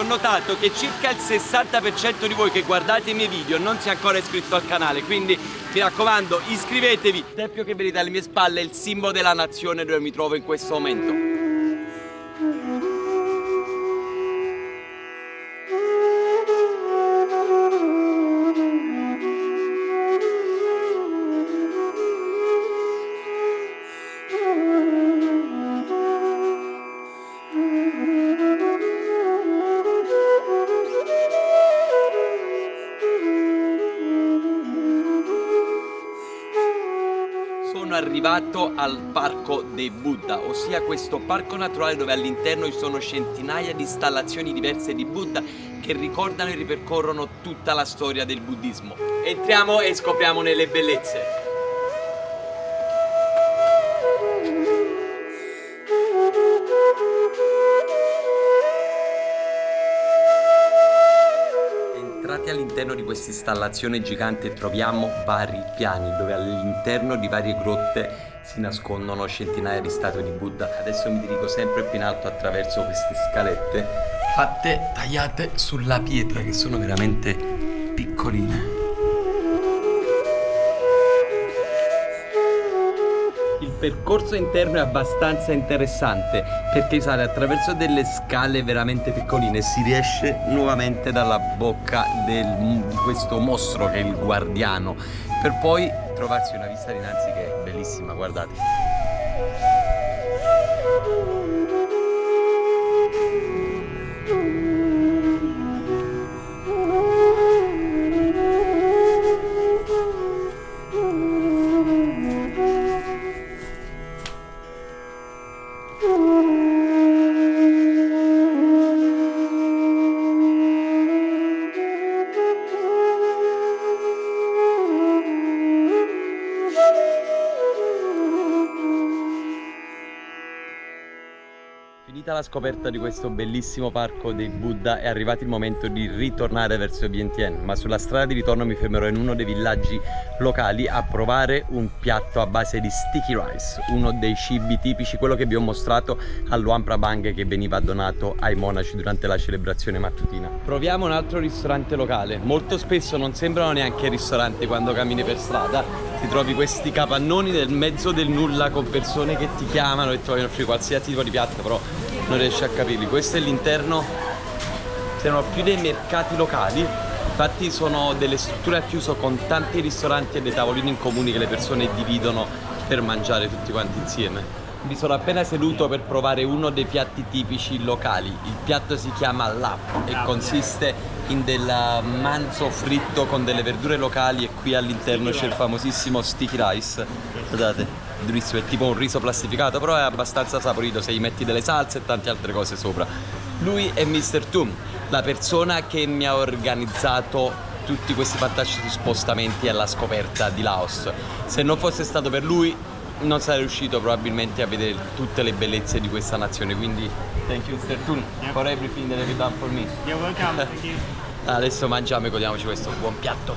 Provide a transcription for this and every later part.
notato che circa il 60% di voi che guardate i miei video non si è ancora iscritto al canale, quindi mi raccomando, iscrivetevi. Il tempio che vedete alle mie spalle è il simbolo della nazione dove mi trovo in questo momento. Sono arrivato al Parco dei Buddha, ossia questo parco naturale dove all'interno ci sono centinaia di installazioni diverse di Buddha che ricordano e ripercorrono tutta la storia del buddismo. Entriamo e scopriamone le bellezze. Entrati all'interno di questa installazione gigante troviamo vari piani dove all'interno di varie grotte si nascondono centinaia di statue di Buddha. Adesso mi dirigo sempre più in alto attraverso queste scalette fatte tagliate sulla pietra che sono veramente piccoline. Il percorso interno è abbastanza interessante perché sale attraverso delle scale veramente piccoline e si riesce nuovamente dalla bocca di questo mostro che è il guardiano, per poi trovarsi una vista dinanzi che è bellissima, guardate. Finita la scoperta di questo bellissimo parco dei Buddha è arrivato il momento di ritornare verso Vientiane, ma sulla strada di ritorno mi fermerò in uno dei villaggi locali a provare un piatto a base di sticky rice, uno dei cibi tipici, quello che vi ho mostrato al Luang Prabang che veniva donato ai monaci durante la celebrazione mattutina. Proviamo un altro ristorante locale. Molto spesso non sembrano neanche ristoranti quando cammini per strada, ti trovi questi capannoni nel mezzo del nulla con persone che ti chiamano e ti vogliono offrire qualsiasi tipo di piatto, però non riesci a capirli. Questo è l'interno, sembrano più dei mercati locali, infatti sono delle strutture a chiuso con tanti ristoranti e dei tavolini in comune che le persone dividono per mangiare tutti quanti insieme. Mi sono appena seduto per provare uno dei piatti tipici locali. Il piatto si chiama lap e consiste in del manzo fritto con delle verdure locali e qui all'interno c'è il famosissimo sticky rice. Guardate, durissimo, è tipo un riso plastificato, però è abbastanza saporito se gli metti delle salse e tante altre cose sopra. Lui è Mr. Tum, la persona che mi ha organizzato tutti questi fantastici spostamenti alla scoperta di Laos. Se non fosse stato per lui non sarei riuscito probabilmente a vedere tutte le bellezze di questa nazione, quindi thank you Mr. Tun for everything that you've done for me. You're welcome, thank you. Adesso mangiamo e godiamoci questo buon piatto.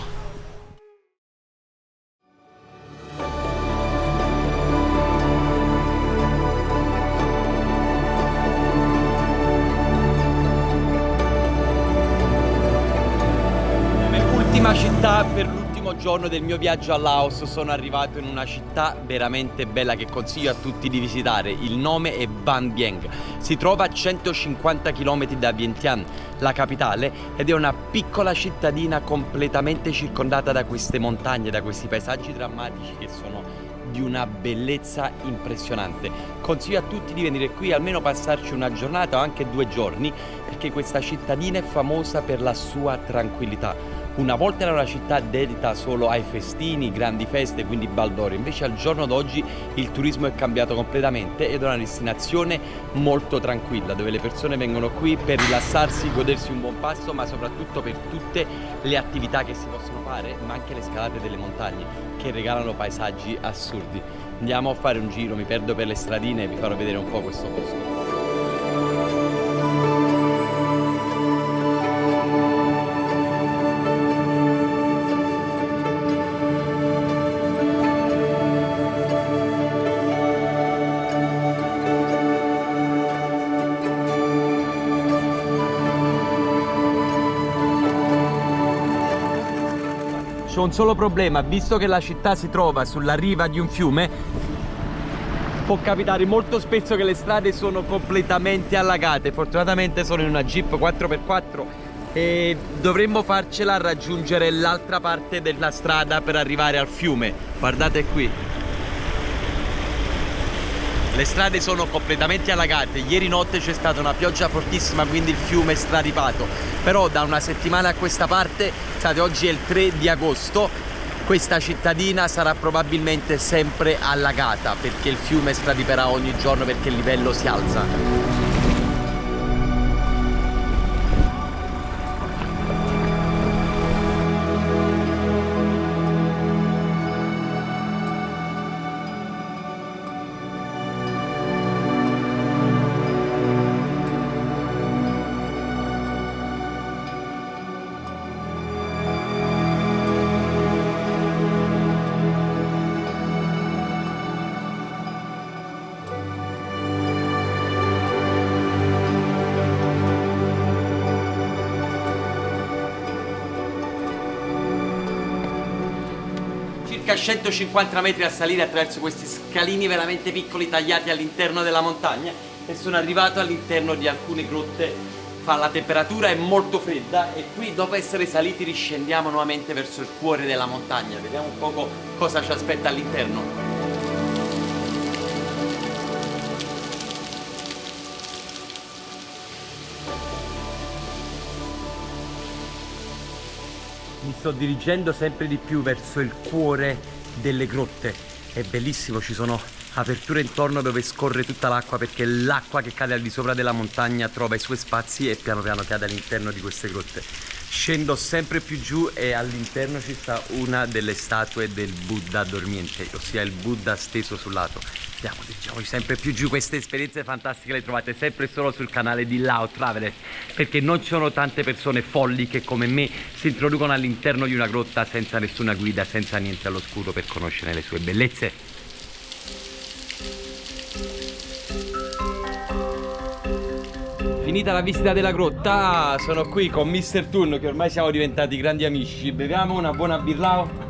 Come ultima città per l'ultimo giorno del mio viaggio a Laos sono arrivato in una città veramente bella che consiglio a tutti di visitare. Il nome è Van Vieng, si trova a 150 km da Vientiane, la capitale, ed è una piccola cittadina completamente circondata da queste montagne, da questi paesaggi drammatici che sono di una bellezza impressionante. Consiglio a tutti di venire qui, almeno passarci una giornata o anche 2 giorni, perché questa cittadina è famosa per la sua tranquillità. Una volta era una città dedita solo ai festini, grandi feste, quindi baldoria. Invece al giorno d'oggi il turismo è cambiato completamente ed è una destinazione molto tranquilla, dove le persone vengono qui per rilassarsi, godersi un buon pasto, ma soprattutto per tutte le attività che si possono fare, ma anche le scalate delle montagne, che regalano paesaggi assurdi. Andiamo a fare un giro, mi perdo per le stradine e vi farò vedere un po' questo posto. c'è un solo problema, visto che la città si trova sulla riva di un fiume, può capitare molto spesso che le strade sono completamente allagate. Fortunatamente sono in una Jeep 4x4 e dovremmo farcela a raggiungere l'altra parte della strada per arrivare al fiume. Guardate qui, le strade sono completamente allagate. Ieri notte c'è stata una pioggia fortissima, quindi il fiume è straripato. Però da una settimana a questa parte, state, oggi è il 3 di agosto, questa cittadina sarà probabilmente sempre allagata perché il fiume strariperà ogni giorno perché il livello si alza. Circa 150 metri a salire attraverso questi scalini veramente piccoli tagliati all'interno della montagna e sono arrivato all'interno di alcune grotte. La temperatura è molto fredda e qui, dopo essere saliti, riscendiamo nuovamente verso il cuore della montagna. Vediamo un poco cosa ci aspetta all'interno. Mi sto dirigendo sempre di più verso il cuore delle grotte. È bellissimo, ci sono aperture intorno dove scorre tutta l'acqua, perché l'acqua che cade al di sopra della montagna trova i suoi spazi e piano piano cade all'interno di queste grotte. Scendo sempre più giù e all'interno ci sta una delle statue del Buddha dormiente, ossia il Buddha steso sul lato. Andiamo, dirigiamoci sempre più giù. Queste esperienze fantastiche le trovate sempre solo sul canale di Lao Traveler, perché non ci sono tante persone folli che come me si introducono all'interno di una grotta senza nessuna guida, senza niente all'oscuro per conoscere le sue bellezze. Finita la visita della grotta, sono qui con Mr. Turno, che ormai siamo diventati grandi amici. Beviamo una buona birlao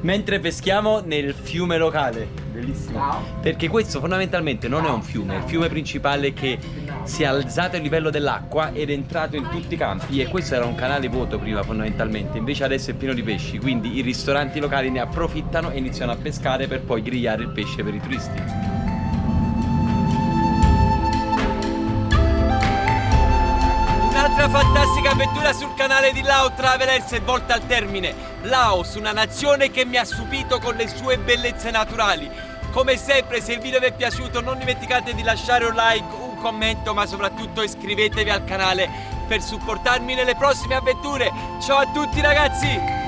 mentre peschiamo nel fiume locale. Bellissimo. Perché questo fondamentalmente non è un fiume, è il fiume principale che si è alzato il livello dell'acqua ed è entrato in tutti i campi, e questo era un canale vuoto prima fondamentalmente, invece adesso è pieno di pesci, quindi i ristoranti locali ne approfittano e iniziano a pescare per poi grigliare il pesce per i turisti. Un'altra fantastica avventura sul canale di Lao Travelers è volta al termine. Laos, una nazione che mi ha stupito con le sue bellezze naturali. Come sempre, se il video vi è piaciuto non dimenticate di lasciare un like, un commento, ma soprattutto iscrivetevi al canale per supportarmi nelle prossime avventure. Ciao a tutti ragazzi!